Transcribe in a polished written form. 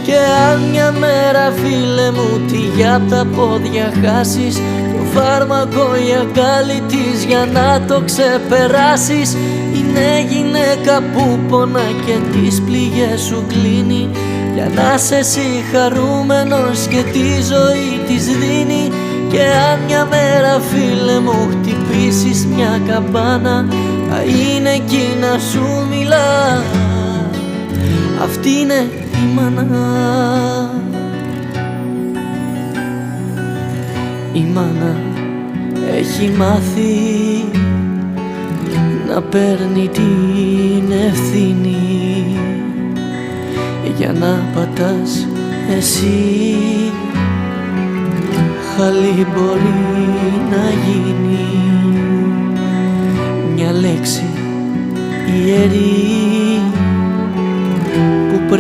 Και αν μια μέρα φίλε μου τηγιά απ' τα πόδια χάσεις, το φάρμακο η αγκάλυτης για να το ξεπεράσεις είναι γυναίκα που πονά και τις πληγές σου κλείνει, για να σε εσύ χαρούμενος και τη ζωή της δίνει. Και αν μια μέρα φίλε μου χτυπήσεις μια καμπάνα, θα είναι εκεί να σου μιλά, αυτή είναι η μάνα. Η μάνα έχει μάθει να παίρνει την ευθύνη για να πατάς εσύ, χαλή μπορεί να γίνει μια λέξη ιερή